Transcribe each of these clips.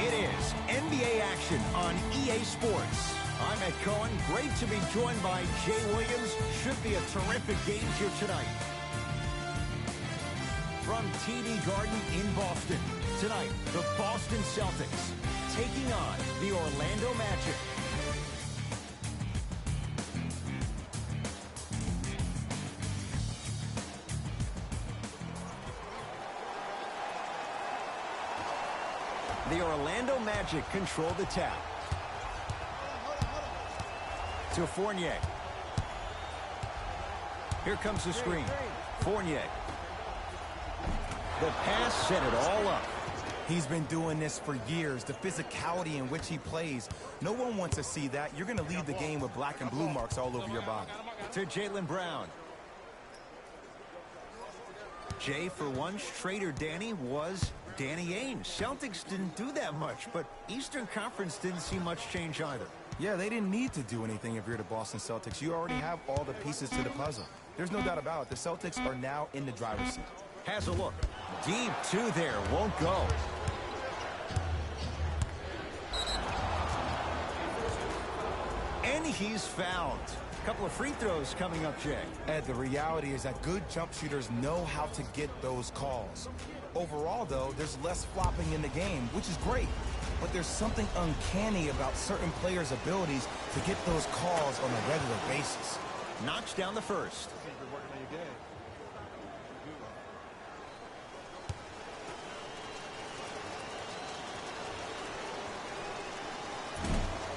It is NBA action on EA Sports. I'm Ed Cohen. Great to be joined by Jay Williams. Should be a terrific game here tonight. From TD Garden in Boston, tonight, the Boston Celtics taking on the Orlando Magic. The Orlando Magic control the tap. To Fournier. Here comes the screen. Fournier. The pass set it all up. He's been doing this for years. The physicality in which he plays. No one wants to see that. You're going to leave the game with black and blue marks all over your body. To Jaylen Brown. Jay, for once, Trader Danny was Danny Ainge. Celtics didn't do that much, but Eastern Conference didn't see much change either. Yeah, they didn't need to do anything if you're the Boston Celtics. You already have all the pieces to the puzzle. There's no doubt about it. The Celtics are now in the driver's seat. Has a look. Deep two there. Won't go. And he's fouled. A couple of free throws coming up, Jay. Ed, the reality is that good jump shooters know how to get those calls. Overall, though, there's less flopping in the game, which is great. But there's something uncanny about certain players' abilities to get those calls on a regular basis. Knocks down the first.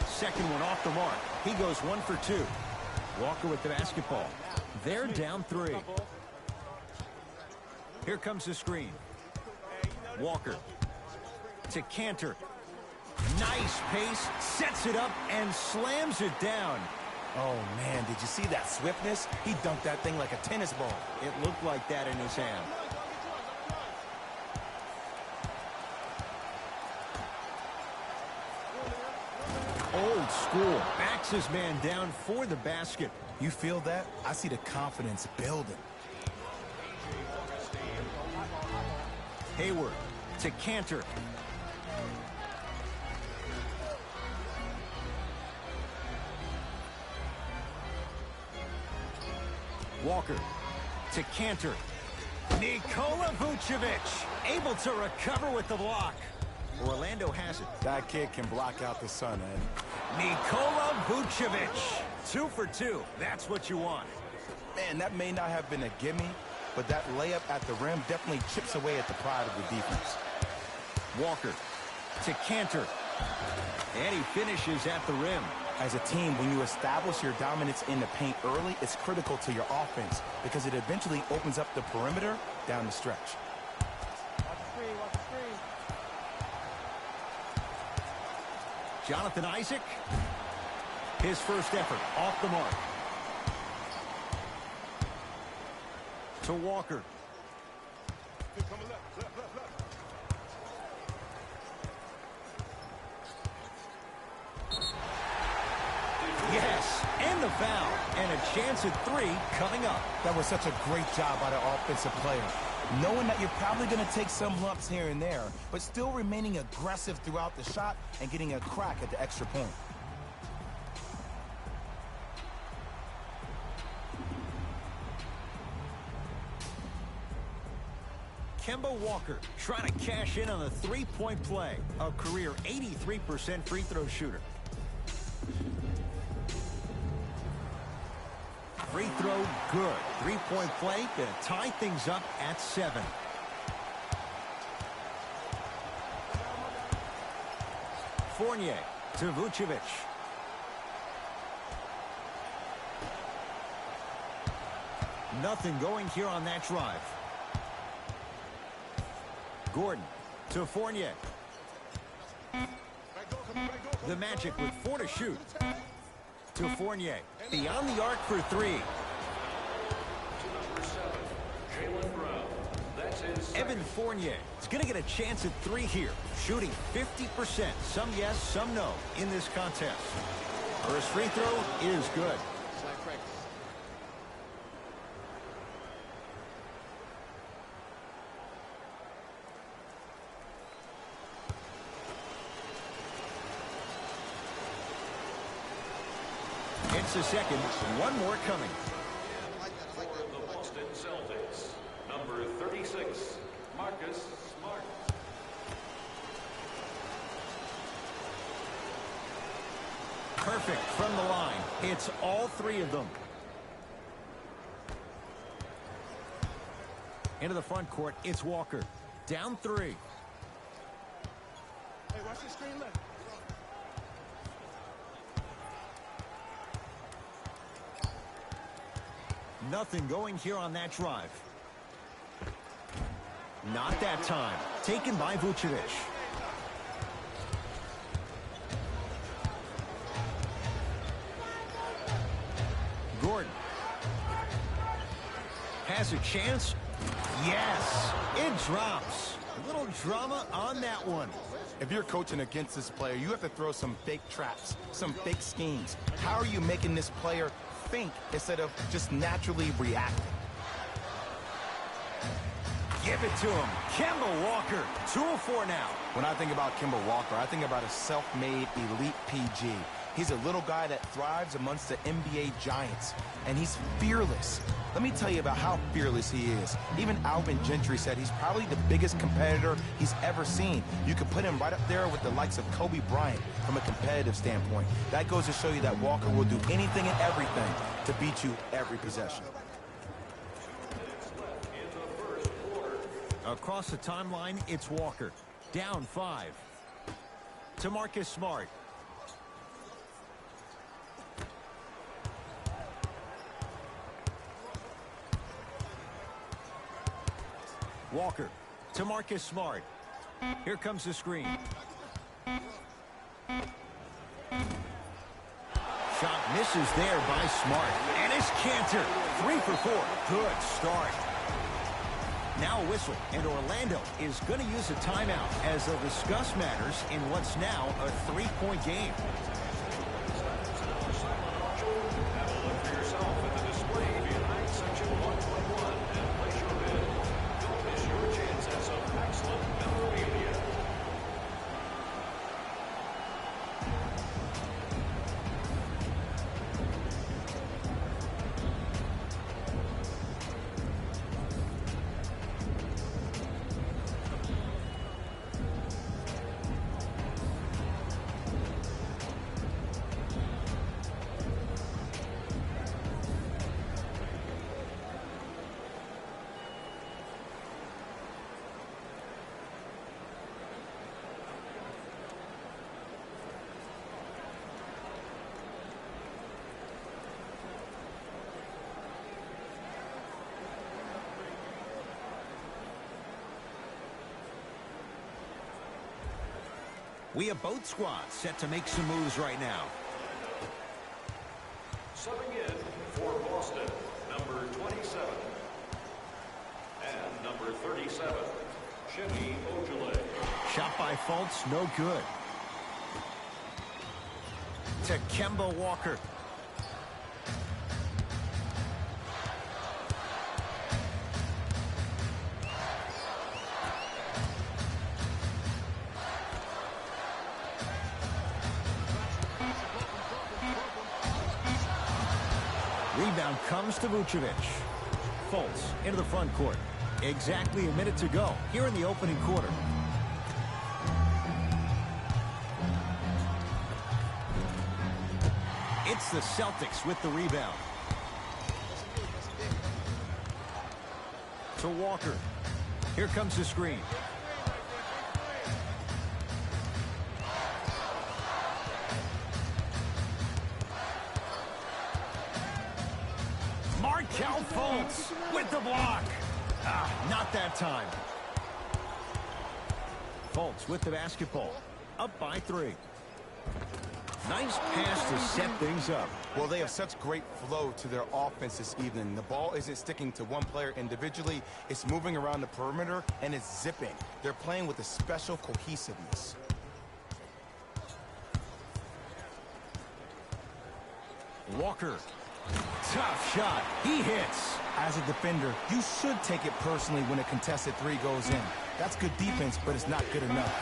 Second one off the mark. He goes 1 for 2. Walker with the basketball. They're down 3. Here comes the screen. Walker to Cantor. Nice pace, sets it up and slams it down. Oh man, did you see that swiftness? He dunked that thing like a tennis ball. It looked like that in his hand. Old school, backs his man down for the basket. You feel that? I see the confidence building. Hayward to Cantor. Walker to Cantor. Nikola Vucevic able to recover with the block. Orlando has it. That kid can block out the sun, Ed. Nikola Vucevic. 2 for 2. That's what you want. Man, that may not have been a gimme, but that layup at the rim definitely chips away at the pride of the defense. Walker to Cantor. And he finishes at the rim. As a team, when you establish your dominance in the paint early, it's critical to your offense because it eventually opens up the perimeter down the stretch. Jonathan Isaac. His first effort off the mark. To Walker. Yes, and the foul. And a chance at 3 coming up. That was such a great job by the offensive player. Knowing that you're probably going to take some lumps here and there, but still remaining aggressive throughout the shot and getting a crack at the extra point. Kemba Walker trying to cash in on the three-point play. A career 83% free throw shooter. Free throw good. Three-point play to tie things up at 7. Fournier to Vucevic. Nothing going here on that drive. Gordon to Fournier. The Magic with 4 to shoot. To Fournier. Beyond the arc for 3. Evan Fournier is going to get a chance at 3 here. Shooting 50%. Some yes, some no in this contest. First free throw is good. Takes a second. One more coming. For the Boston Celtics, number 36, Marcus Smart. Perfect from the line. It's all three of them. Into the front court, it's Walker. Down 3. Hey, watch the screen left. Nothing going here on that drive. Not that time. Taken by Vucevic. Gordon. Has a chance. Yes, it drops. A little drama on that one. If you're coaching against this player, you have to throw some fake traps, some fake schemes. How are you making this player think instead of just naturally reacting? Give it to him. Kemba Walker, 2 of 4 now. When I think about Kemba Walker, I think about a self-made elite PG. He's a little guy that thrives amongst the NBA giants, and he's fearless. Let me tell you about how fearless he is. Even Alvin Gentry said he's probably the biggest competitor he's ever seen. You could put him right up there with the likes of Kobe Bryant from a competitive standpoint. That goes to show you that Walker will do anything and everything to beat you every possession. Across the timeline, it's Walker. Down 5. To Marcus Smart. Walker to Marcus Smart. Here comes the screen. Shot misses there by Smart. And it's Cantor. 3 for 4. Good start. Now a whistle, and Orlando is going to use a timeout as they'll discuss matters in what's now a 3-point game. Have a look for yourself at the display behind section 121 and place your bid. Don't miss your chance at some excellent memorabilia. We have both squads set to make some moves right now. Subbing in for Boston, number 27. And number 37, Jimmy Ojale. Shot by Fultz, no good. To Kemba Walker. Rebound comes to Vucevic. Fultz into the front court. Exactly a minute to go here in the opening quarter. It's the Celtics with the rebound. To Walker. Here comes the screen. Markelle Fultz with the block. Not that time. Fultz with the basketball. Up by 3. Nice pass to set things up. Well, they have such great flow to their offense this evening. The ball isn't sticking to one player individually. It's moving around the perimeter, and it's zipping. They're playing with a special cohesiveness. Walker. Tough shot. He hits. As a defender, you should take it personally when a contested 3 goes in. That's good defense, but it's not good enough.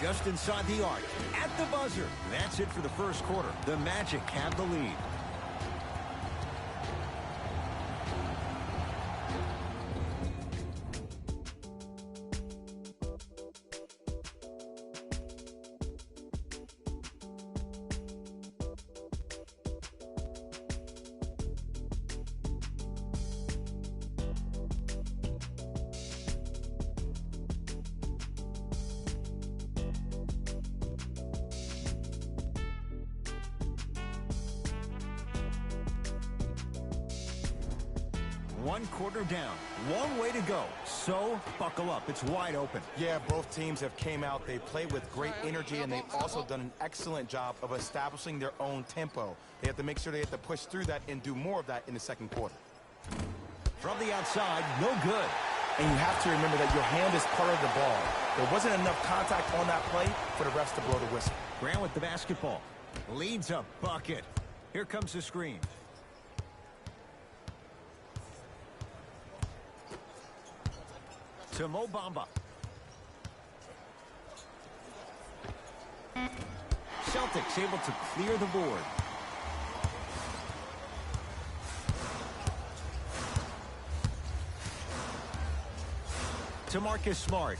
Just inside the arc, at the buzzer. That's it for the first quarter. The Magic have the lead. One quarter down. Long way to go. So, buckle up. It's wide open. Yeah, both teams have came out. They played with great energy, and they've also done an excellent job of establishing their own tempo. They have to make sure they have to push through that and do more of that in the second quarter. From the outside, no good. And you have to remember that your hand is part of the ball. There wasn't enough contact on that play for the refs to blow the whistle. Grant with the basketball. Leads a bucket. Here comes the screen. To Mo Bamba. Celtics able to clear the board. To Marcus Smart.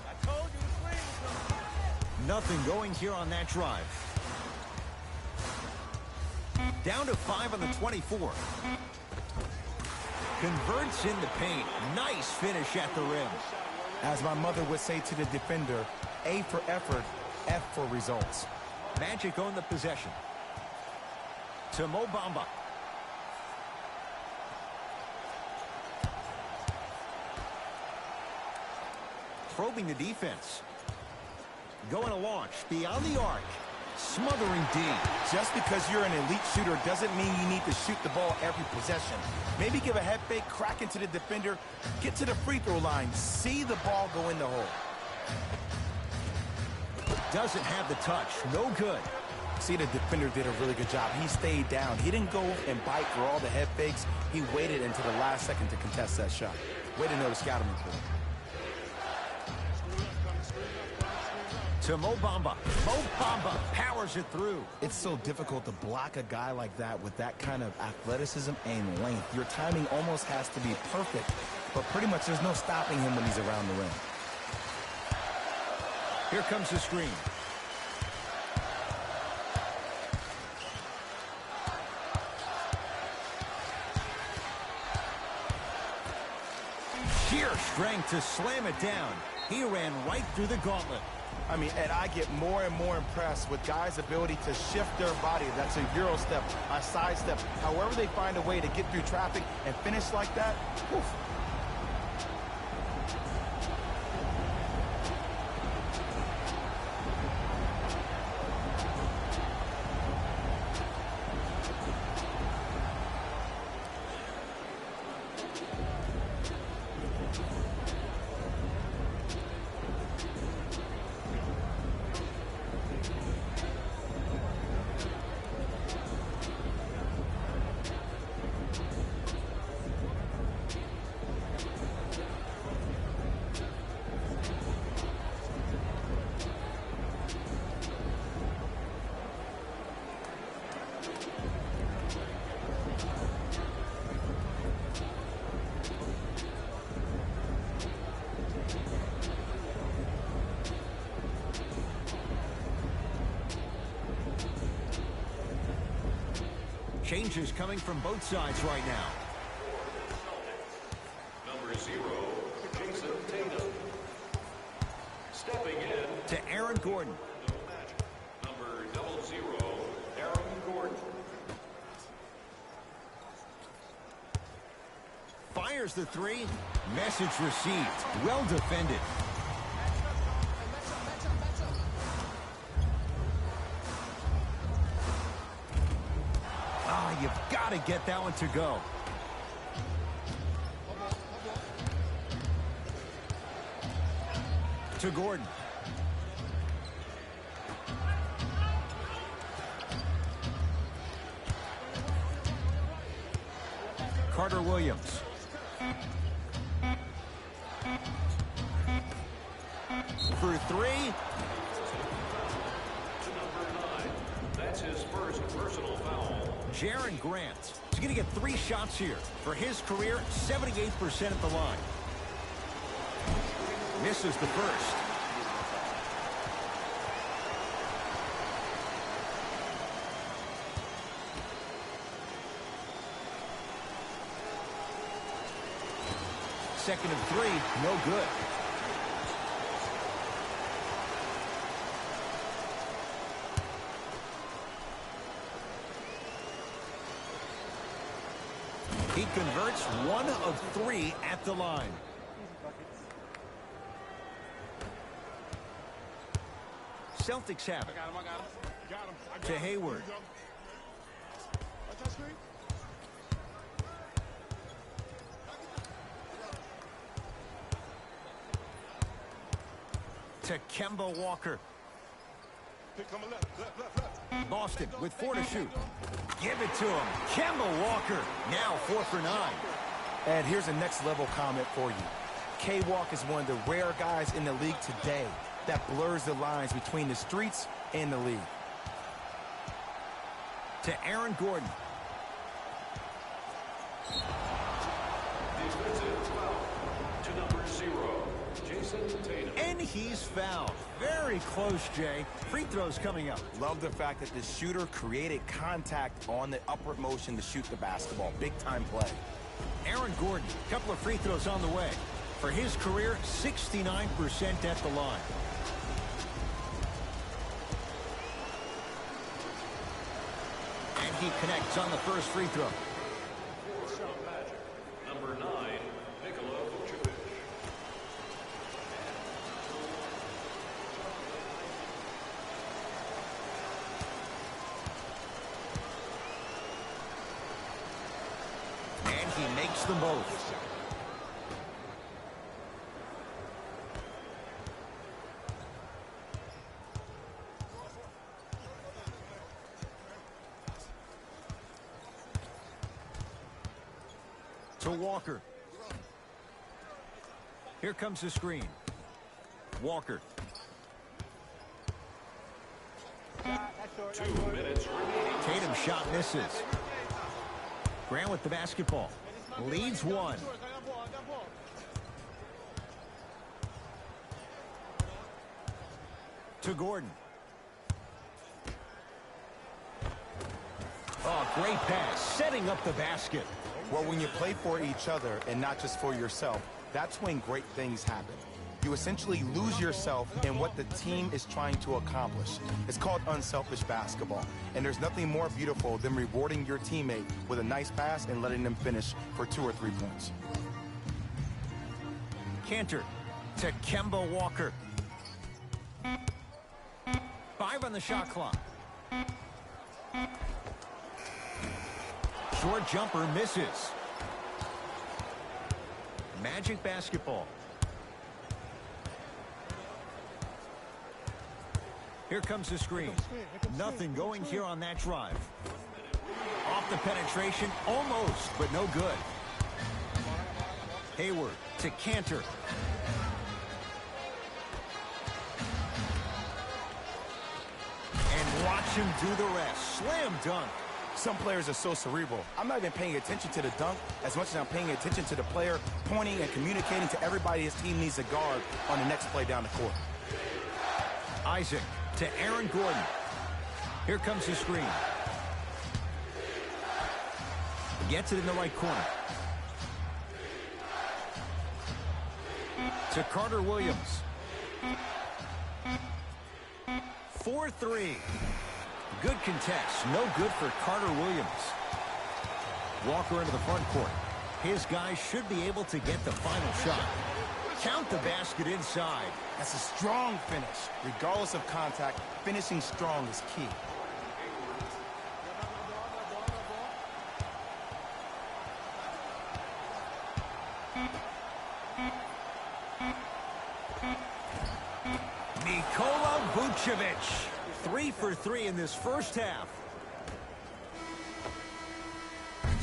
I told you the screen was coming. Nothing going here on that drive. Down to 5 on the 24. Converts in the paint. Nice finish at the rim. As my mother would say to the defender, A for effort, F for results. Magic own the possession. To Mo Bamba. Probing the defense. Going to launch beyond the arc. Smothering D. Just because you're an elite shooter doesn't mean you need to shoot the ball every possession. Maybe give a head fake, crack into the defender, get to the free throw line, see the ball go in the hole. Doesn't have the touch. No good. See, the defender did a really good job. He stayed down. He didn't go and bite for all the head fakes. He waited until the last second to contest that shot. Way to know the scouting report. To Mo Bamba. Mo Bamba powers it through. It's so difficult to block a guy like that with that kind of athleticism and length. Your timing almost has to be perfect, but pretty much there's no stopping him when he's around the rim. Here comes the screen. Sheer strength to slam it down. He ran right through the gauntlet. I mean, Ed, I get more and more impressed with guys' ability to shift their body. That's a Euro step, a side step. However they find a way to get through traffic and finish like that, woof. Changes coming from both sides right now. Number 0, Jason Tatum. Stepping in To Aaron Gordon. Number 00, Aaron Gordon. Fires the three. Message received. Well defended. You've got to get that one to go. To Gordon. Carter Williams. for three. To number 9. That's his first personal foul. Jaren Grant is going to get 3 shots here. For his career, 78% at the line. Misses the first. Second and 3, no good. He converts 1 of 3 at the line. Celtics have it. To Hayward. To Kemba Walker. Boston with 4 to shoot. Give it to him. Kemba Walker now 4 for 9. And here's a next level comment for you. K-Walk is one of the rare guys in the league today that blurs the lines between the streets and the league. To Aaron Gordon. Defensive foul. To number 0. Jason Tatum. And he's fouled. Very close, Jay. Free throws coming up. Love the fact that the shooter created contact on the upward motion to shoot the basketball. Big time play. Aaron Gordon, a couple of free throws on the way. For his career, 69% at the line. And he connects on the first free throw. For the Magic. Number 9. Nikola Vucevic. And he makes them both. To Walker. Here comes the screen. Walker. 2 minutes remaining. Tatum shot misses. Grant with the basketball. Leads 1. To Gordon. Oh, great pass. Setting up the basket. Well, when you play for each other and not just for yourself, that's when great things happen. You essentially lose yourself in what the team is trying to accomplish. It's called unselfish basketball. And there's nothing more beautiful than rewarding your teammate with a nice pass and letting them finish for 2 or 3 points. Cantor to Kemba Walker. 5 on the shot clock. Short jumper misses. Magic basketball. Here comes the screen. Nothing going here on that drive. Off the penetration, almost, but no good. Hayward to Cantor. And watch him do the rest. Slam dunk. Some players are so cerebral. I'm not even paying attention to the dunk as much as I'm paying attention to the player pointing and communicating to everybody his team needs a guard on the next play down the court. Isaac to Aaron Gordon. Here comes the screen. Gets it in the right corner. To Carter Williams. 4-3. Good contest. No good for Carter Williams. Walker into the front court. His guys should be able to get the final shot. Count the basket inside. That's a strong finish. Regardless of contact, finishing strong is key. Nikola Vucevic. 3 for 3 in this first half.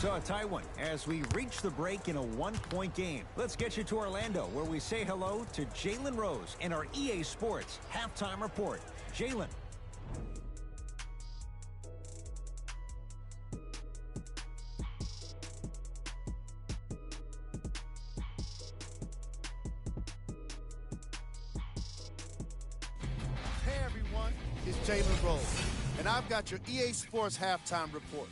So a tie one as we reach the break in a one-point game. Let's get you to Orlando, where we say hello to Jalen Rose and our EA Sports halftime report. Jalen. Hey everyone, it's Jalen Rose, and I've got your EA Sports halftime report.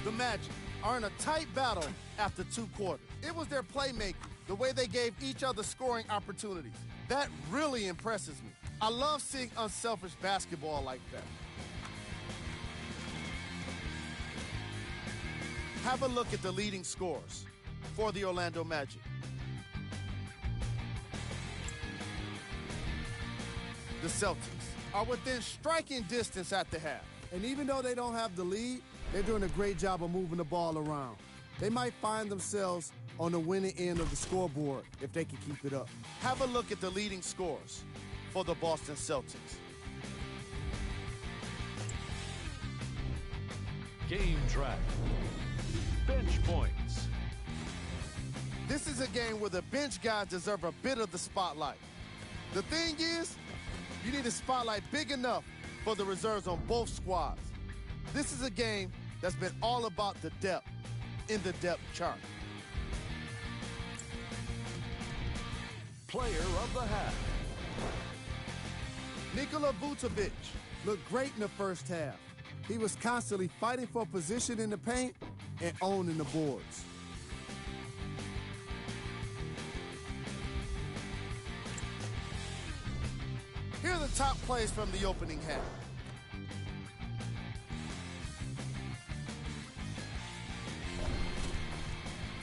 The Magic are in a tight battle after 2 quarters. It was their playmaking, the way they gave each other scoring opportunities. That really impresses me. I love seeing unselfish basketball like that. Have a look at the leading scorers for the Orlando Magic. The Celtics are within striking distance at the half. And even though they don't have the lead, they're doing a great job of moving the ball around. They might find themselves on the winning end of the scoreboard if they can keep it up. Have a look at the leading scorers for the Boston Celtics. Game track. Bench points. This is a game where the bench guys deserve a bit of the spotlight. The thing is, you need a spotlight big enough for the reserves on both squads. This is a game that's been all about the depth in the depth chart. Player of the half. Nikola Vucevic. Looked great in the first half. He was constantly fighting for position in the paint and owning the boards. Here are the top plays from the opening half.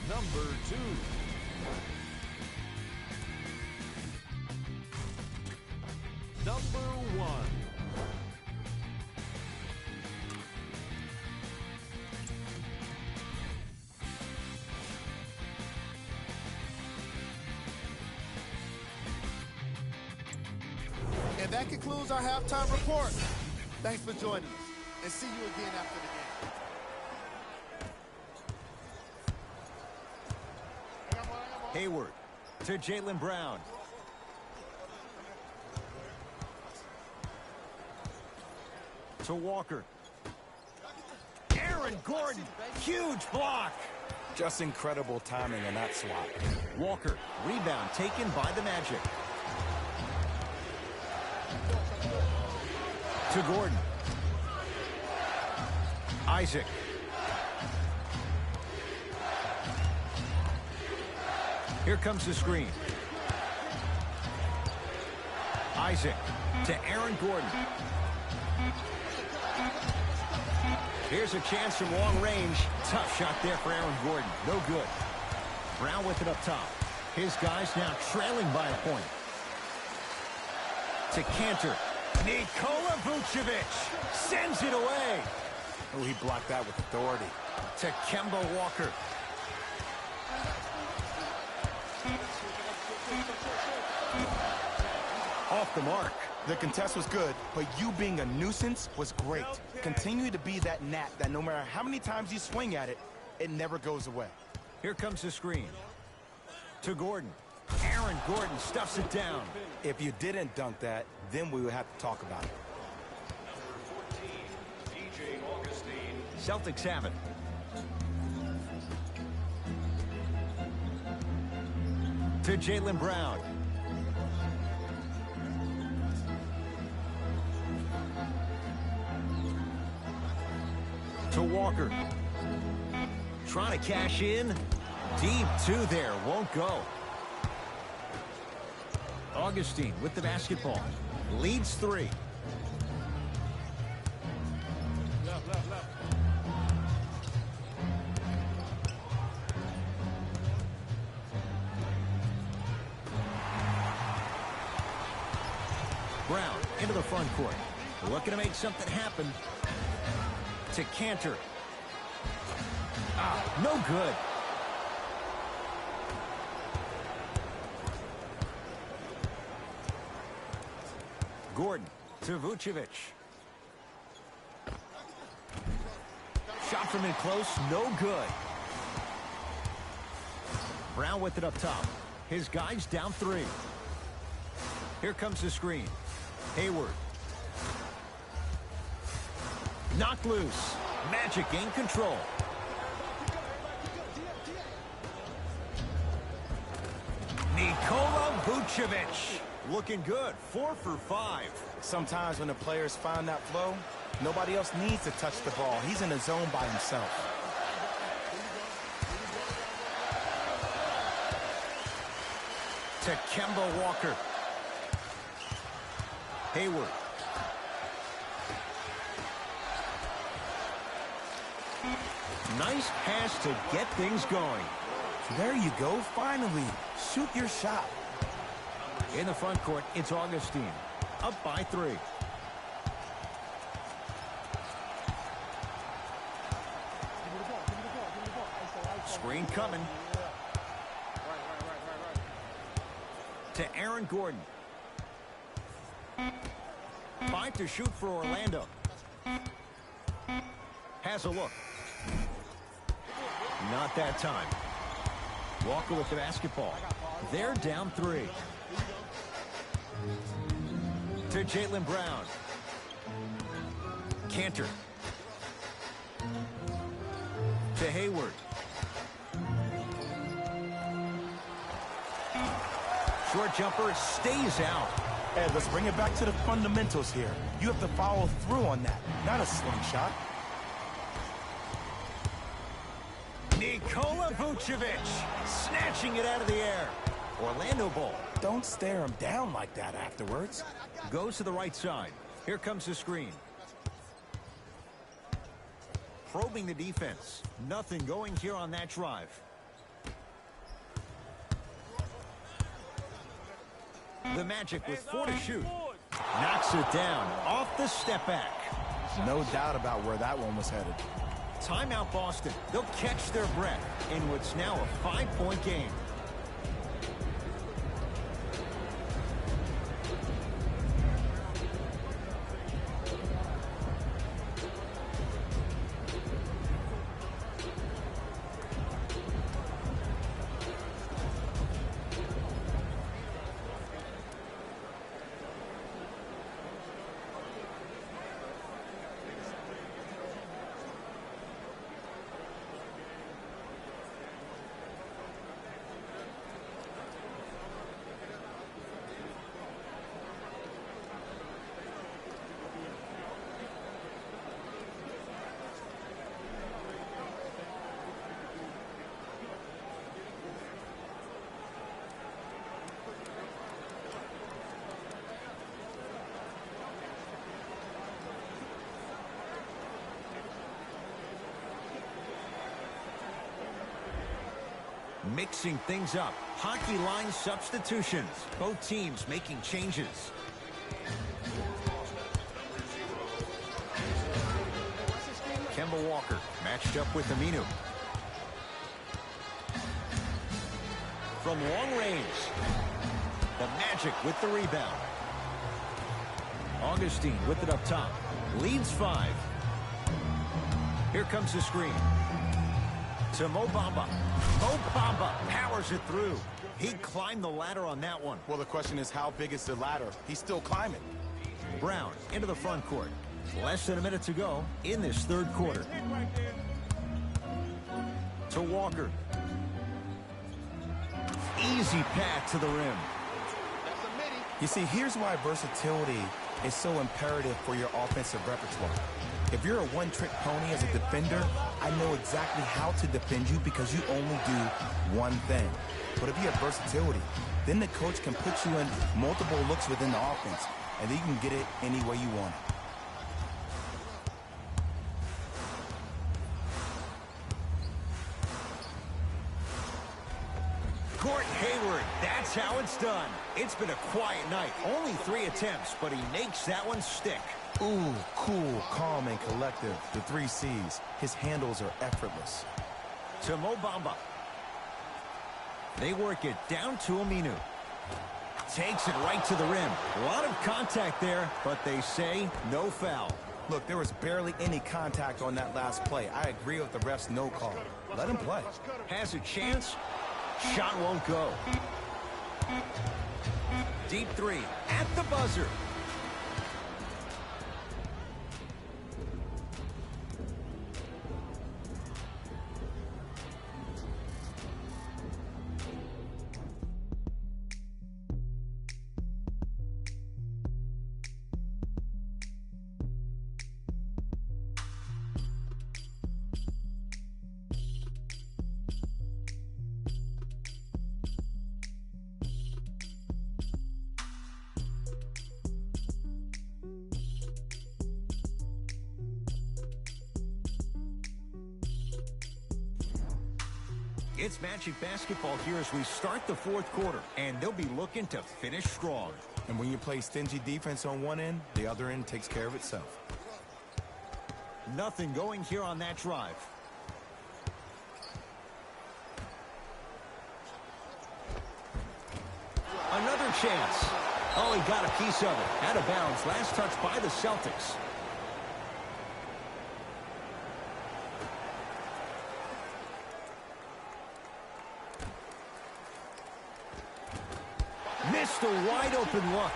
Number 2. Number 1. And that concludes our halftime report. Thanks for joining us, and see you again after the game. Hayward to Jaylen Brown. To Walker. Aaron Gordon, huge block. Just incredible timing on that swap. Walker, rebound taken by the Magic. To Gordon. Isaac. Here comes the screen. Isaac to Aaron Gordon. Here's a chance from long range. Tough shot there for Aaron Gordon. No good. Brown with it up top. His guys now trailing by a point. To Cantor. Nikola Vucevic sends it away. Oh, he blocked that with authority. To Kemba Walker. Off the mark. The contest was good, but you being a nuisance was great. Continue to be that gnat that no matter how many times you swing at it, it never goes away. Here comes the screen. To Gordon. Aaron Gordon stuffs it down. If you didn't dunk that, then we would have to talk about it. Celtics have it. To Jaylen Brown. To Walker. Trying to cash in. Deep two there. Won't go. Augustine with the basketball. Leads 3. Left. Brown into the front court. Looking to make something happen. To Cantor. No good. Gordon to Vucevic. Shot from in close, no good. Brown with it up top. His guy's down 3. Here comes the screen. Hayward. Knocked loose. Magic in control. Nikola Vucevic. Looking good. 4 for 5. Sometimes when the players find that flow, nobody else needs to touch the ball. He's in the zone by himself. To Kemba Walker. Hayward. Nice pass to get things going. There you go. Finally, shoot your shot. In the front court, it's Augustine. Up by 3. Screen coming. To Aaron Gordon. 5 to shoot for Orlando. Has a look. Not that time. Walker with the basketball. They're down 3. To Jaylen Brown. Cantor. To Hayward. Short jumper stays out. Ed, let's bring it back to the fundamentals here. You have to follow through on that, not a slingshot. Nikola Vucevic snatching it out of the air. Orlando ball. Don't stare him down like that afterwards. Goes to the right side. Here comes the screen. Probing the defense. Nothing going here on that drive. The Magic with 4 to shoot. Knocks it down off the step back. No doubt about where that one was headed. Timeout Boston. They'll catch their breath in what's now a 5-point game. Mixing things up. Hockey line substitutions. Both teams making changes. Kemba Walker matched up with Aminu. From long range. The Magic with the rebound. Augustine with it up top. Leads 5. Here comes the screen. To Mo Bamba. Mo Bamba powers it through. He climbed the ladder on that one. Well, the question is, how big is the ladder? He's still climbing. Brown into the front court. Less than a minute to go in this third quarter. To Walker. Easy path to the rim. You see, here's why versatility is so imperative for your offensive repertoire. If you're a one-trick pony as a defender, I know exactly how to defend you because you only do one thing. But if you have versatility, then the coach can put you in multiple looks within the offense, and then you can get it any way you want it. Gordon Hayward, that's how it's done. It's been a quiet night. Only 3 attempts, but he makes that one stick. Ooh, cool, calm, and collective. The 3 C's. His handles are effortless. To Mo Bamba. They work it down to Aminu. Takes it right to the rim. A lot of contact there, but they say no foul. Look, there was barely any contact on that last play. I agree with the ref's no call. Let him play. Has a chance. Shot won't go. Deep three at the buzzer. It's Magic basketball here as we start the fourth quarter, and they'll be looking to finish strong. And when you play stingy defense on one end, the other end takes care of itself. Nothing going here on that drive. Another chance. Oh, he got a piece of it. Out of bounds. Last touch by the Celtics. Missed a wide open look.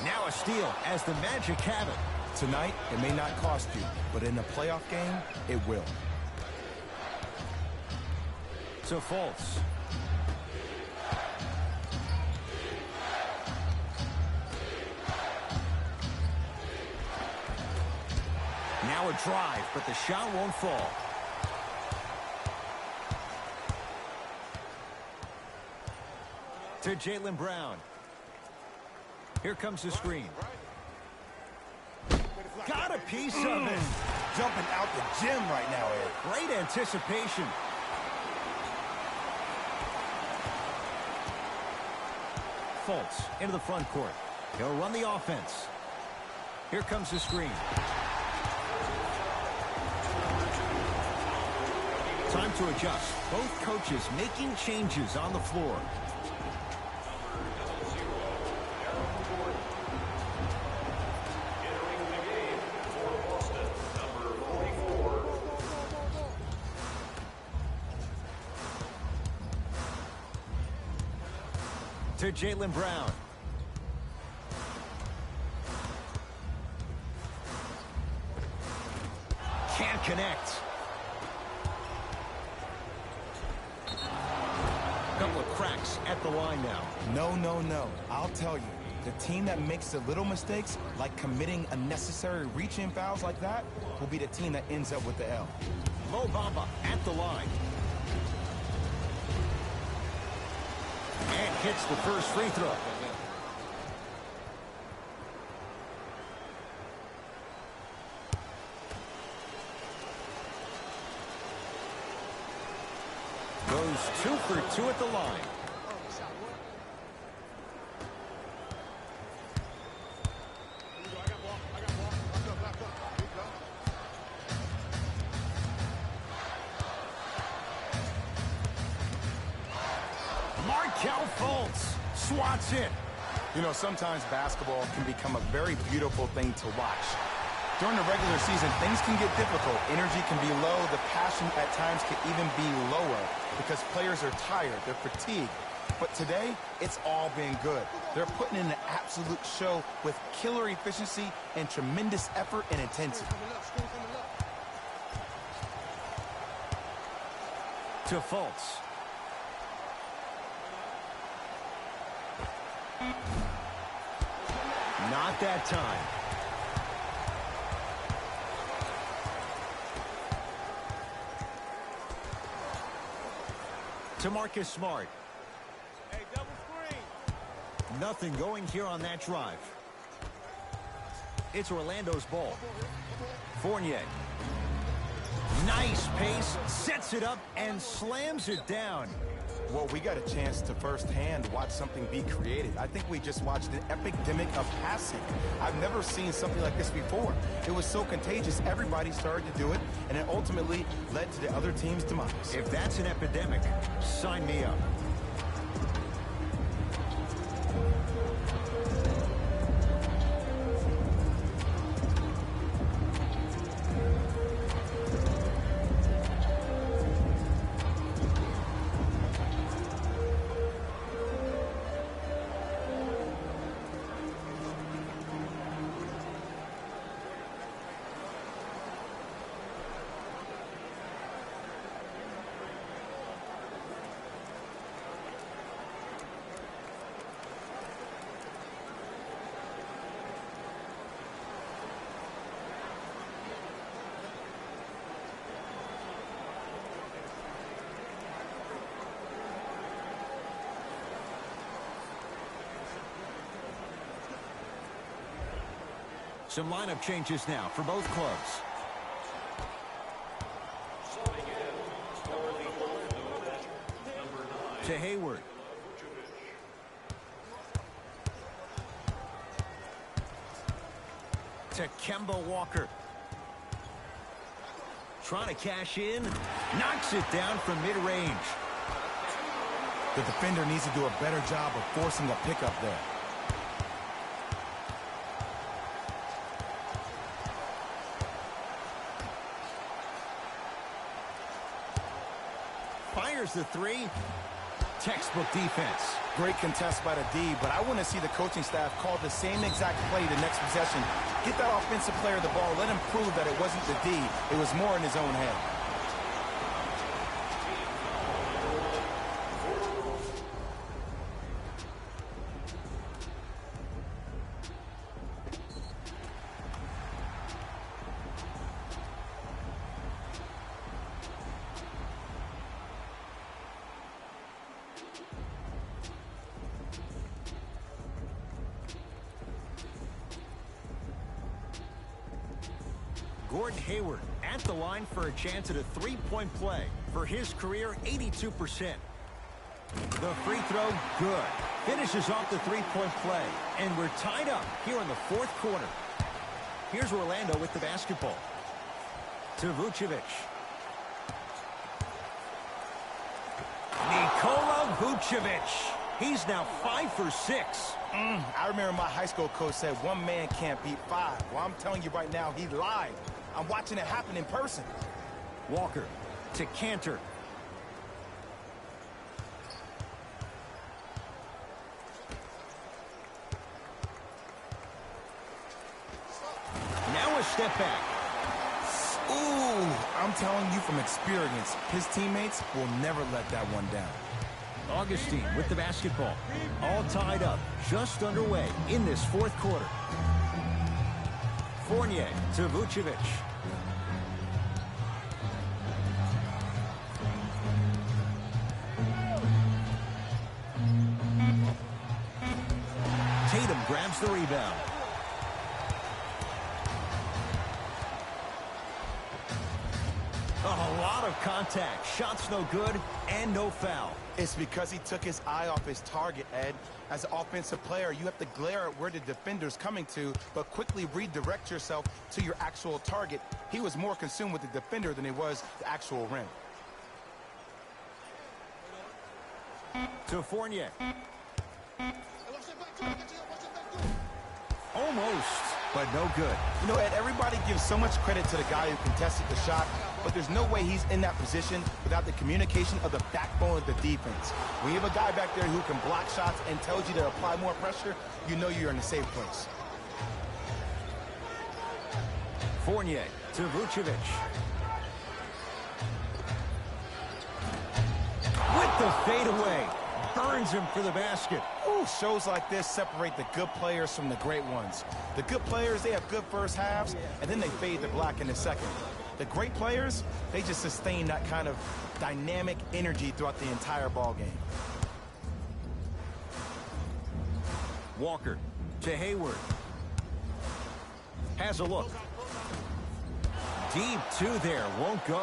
Now a steal as the Magic have it. Tonight, it may not cost you, but in a playoff game, it will. To Fultz. Now a drive, but the shot won't fall. To Jaylen Brown. Here comes the screen. Got a piece of it. Jumping out the gym right now, Ed. Great anticipation. Fultz into the front court. He'll run the offense. Here comes the screen. Time to adjust. Both coaches making changes on the floor. To Jaylen Brown. Can't connect. Couple of cracks at the line now. No. I'll tell you. The team that makes the little mistakes, like committing unnecessary reach-in fouls like that, will be the team that ends up with the L. Mo Bamba at the line. And hits the first free throw. Goes 2 for 2 at the line. Fultz swats it. You know, sometimes basketball can become a very beautiful thing to watch. During the regular season, things can get difficult. Energy can be low. The passion at times can even be lower because players are tired. They're fatigued. But today, it's all been good. They're putting in an absolute show with killer efficiency and tremendous effort and intensity. To Fultz. Not that time. To Marcus Smart. Hey, double screen. Nothing going here on that drive. It's Orlando's ball. Fournier. Nice pace, sets it up, and slams it down. Well, we got a chance to firsthand watch something be created. I think we just watched an epidemic of passing. I've never seen something like this before. It was so contagious, everybody started to do it, and it ultimately led to the other team's demise. If that's an epidemic, sign me up. Some lineup changes now for both clubs. Subbing in for the Orlando Magic, number 9. To Hayward. To Kemba Walker. Trying to cash in. Knocks it down from mid-range. The defender needs to do a better job of forcing a pickup there. Fires the three. Textbook defense. Great contest by the D, but I want to see the coaching staff call the same exact play the next possession. Get that offensive player the ball. Let him prove that it wasn't the D. It was more in his own head. Gordon Hayward at the line for a chance at a three-point play. For his career, 82%. The free throw, good. Finishes off the three-point play. And we're tied up here in the fourth quarter. Here's Orlando with the basketball. To Vucevic. Nikola Vucevic. He's now 5 for 6. I remember my high school coach said one man can't beat 5. Well, I'm telling you right now, he lied. I'm watching it happen in person. Walker to Cantor. Now a step back. Ooh, I'm telling you from experience, his teammates will never let that one down. Augustine with the basketball. All tied up, just underway in this fourth quarter. Fournier to Vucevic. Tatum grabs the rebound. A lot of contact. Shots no good and no foul. It's because he took his eye off his target, Ed. As an offensive player, you have to glare at where the defender's coming to, but quickly redirect yourself to your actual target. He was more consumed with the defender than he was the actual rim. To Fournier. Almost, but no good. You know, Ed, everybody gives so much credit to the guy who contested the shot, but there's no way he's in that position without the communication of the backbone of the defense. When you have a guy back there who can block shots and tells you to apply more pressure, you know you're in a safe place. Fournier to Vucevic. With the fadeaway. Burns him for the basket. Ooh, shows like this separate the good players from the great ones. The good players, they have good first halves, and then they fade to black in the second. The great players, they just sustain that kind of dynamic energy throughout the entire ball game. Walker to Hayward. Has a look. Deep two there, won't go.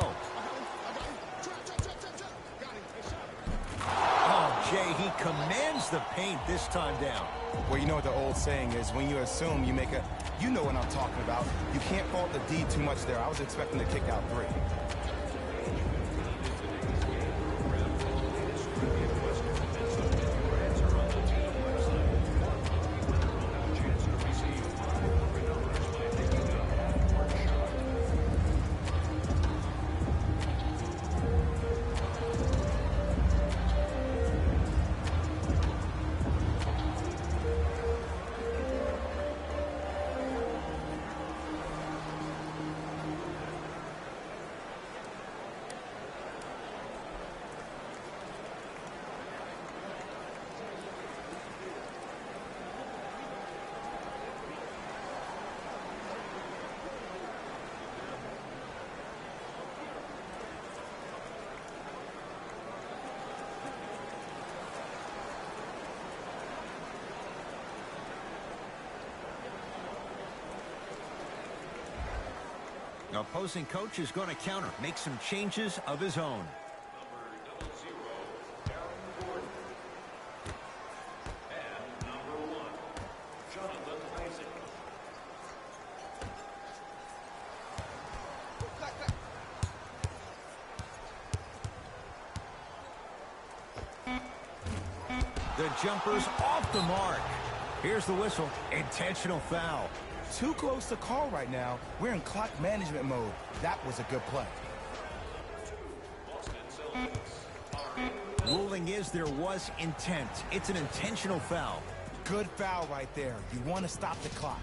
Jay, he commands the paint this time down. Well, you know what the old saying is, when you assume, you make a... You know what I'm talking about. You can't fault the D too much there. I was expecting to kick out 3. The opposing coach is going to counter, make some changes of his own. The jumper's off the mark. Here's the whistle. Intentional foul. Too close to call right now. We're in clock management mode. That was a good play. Ruling is there was intent. It's an intentional foul. Good foul right there. You want to stop the clock.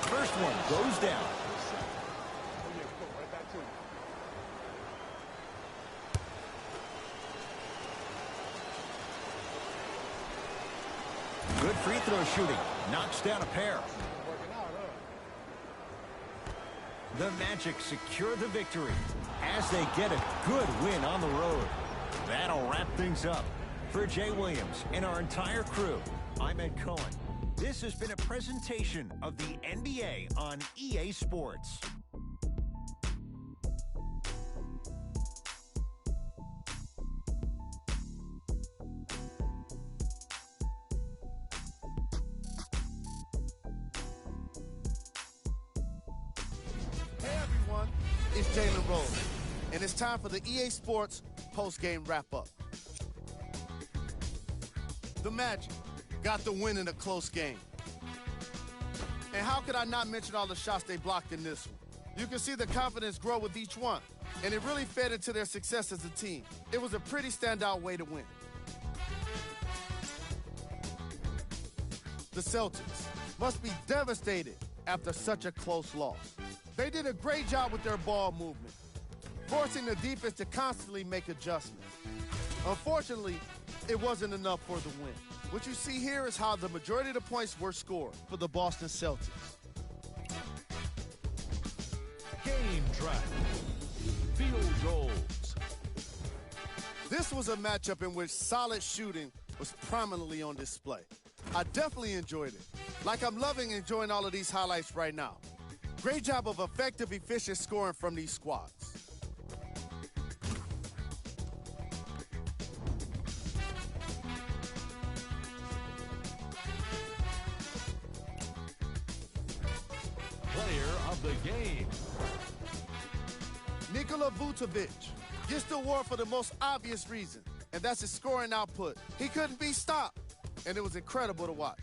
First one goes down. Good free throw shooting. Knocks down a pair. The Magic secure the victory as they get a good win on the road. That'll wrap things up. For Jay Williams and our entire crew, I'm Ed Cohen. This has been a presentation of the NBA on EA Sports. Hey everyone, it's Jalen Rose, and it's time for the EA Sports post-game wrap-up. The Magic got the win in a close game. And how could I not mention all the shots they blocked in this one? You can see the confidence grow with each one, and it really fed into their success as a team. It was a pretty standout way to win. The Celtics must be devastated after such a close loss. They did a great job with their ball movement, forcing the defense to constantly make adjustments. Unfortunately, it wasn't enough for the win. What you see here is how the majority of the points were scored for the Boston Celtics. Game track. Field goals. This was a matchup in which solid shooting was prominently on display. I definitely enjoyed it. Like I'm loving enjoying all of these highlights right now. Great job of effective, efficient scoring from these squads. Player of the game. Nikola Vucevic gets the award for the most obvious reason, and that's his scoring output. He couldn't be stopped, and it was incredible to watch.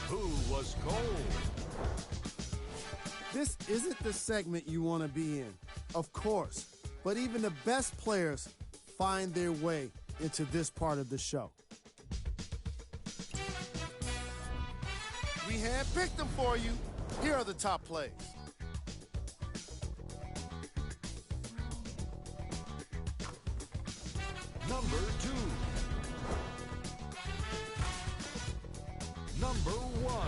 Who was gold? This isn't the segment you want to be in, of course, but even the best players find their way into this part of the show. We handpicked them for you. Here are the top plays. Number 2. Number 1.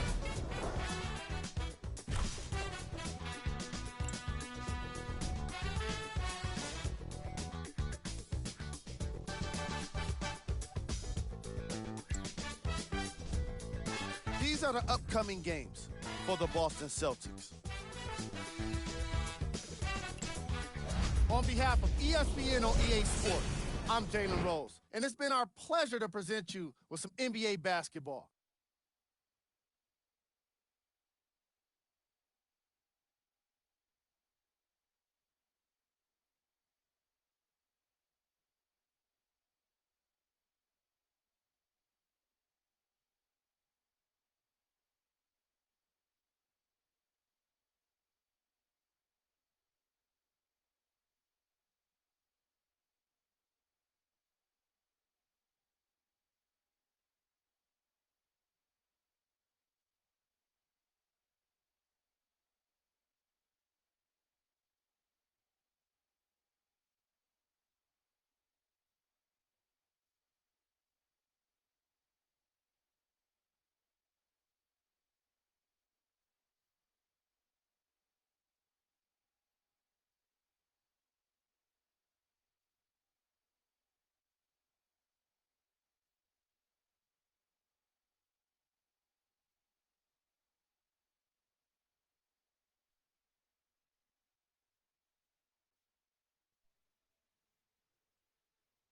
are the upcoming games for the Boston Celtics. On behalf of ESPN on EA Sports, I'm Jalen Rose, and it's been our pleasure to present you with some NBA basketball.